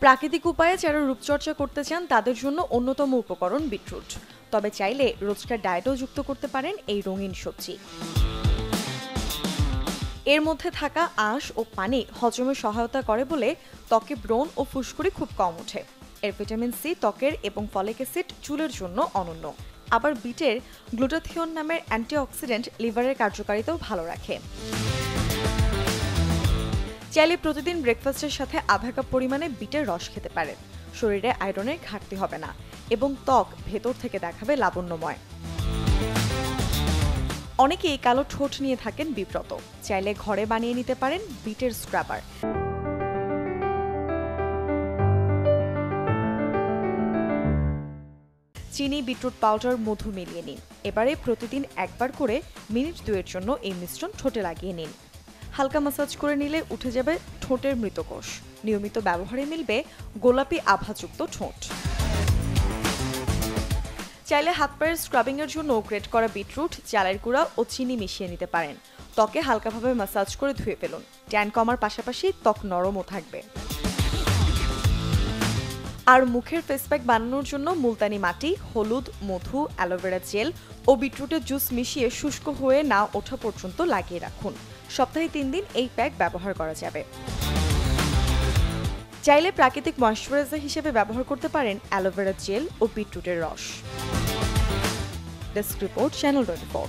প্রাকৃতিক উপায়ে যারা রূপচর্চা করতে চান তাদের জন্য অন্যতম উপকরণ বিটরুট। তবে চাইলে রোজকার ডায়েটও যুক্ত করতে পারেন এই রঙিন সবজি। এর মধ্যে থাকা আঁশ ও পানি হজমে সহায়তা করে বলে ত্বকে ব্রণ ও ফুসকুড়ি খুব কম ওঠে। এর ভিটামিন সি ত্বকের এবং ফলিক অ্যাসিড চুলের জন্য অনন্য। আবার বিটের গ্লুটাথিয়ন নামের অ্যান্টিঅক্সিডেন্ট লিভারের কার্যকারিতাও ভালো রাখে। চাইলে প্রতিদিন ব্রেকফাস্টের সাথে আধা কাপ পরিমাণে বিটের রস খেতে পারেন। শরীরে আয়রনের ঘাটতি হবে না এবং ত্বক ভেতর থেকে দেখাবে লাবণ্যময়। অনেকেই কালো ঠোঁট নিয়ে থাকেন বিব্রত, চাইলে ঘরে বানিয়ে নিতে পারেন বিটের স্ক্রাবার। চিনি, বিটরুট পাউডার, মধু মিলিয়ে নিন। এবারে প্রতিদিন একবার করে মিনিট 2-এর জন্য এই মিশ্রণ ঠোঁটে লাগিয়ে নিন। হালকা ম্যাসাজ করে নিলে উঠে যাবে ঠোঁটের মৃতকোষ। নিয়মিত ব্যবহারে মিলবে গোলাপি আভাযুক্ত ঠোঁট। চাইলে হাত পায়ের স্ক্রাবিং এর জন্য গ্রেট করা বিটরুট, চালের গুঁড়া ও চিনি মিশিয়ে নিতে পারেন। ত্বকে হালকাভাবে ম্যাসাজ করে ধুয়ে ফেলুন। ট্যান কমার পাশাপাশি ত্বক নরমও থাকবে। আর মুখের ফেস প্যাক বানানোর জন্য মুলতানি মাটি, হলুদ, মধু, অ্যালোভেরা জেল ও বিটরুটের জুস মিশিয়ে শুষ্ক হয়ে না ওঠা পর্যন্ত লাগিয়ে রাখুন। সপ্তাহে 3 দিন এই প্যাক ব্যবহার করা যাবে। চাইলে প্রাকৃতিক ময়েশ্চারাইজার হিসেবে ব্যবহার করতে পারেন অ্যালোভেরা জেল ও বিটরুটের রস। Desk report, channel 24।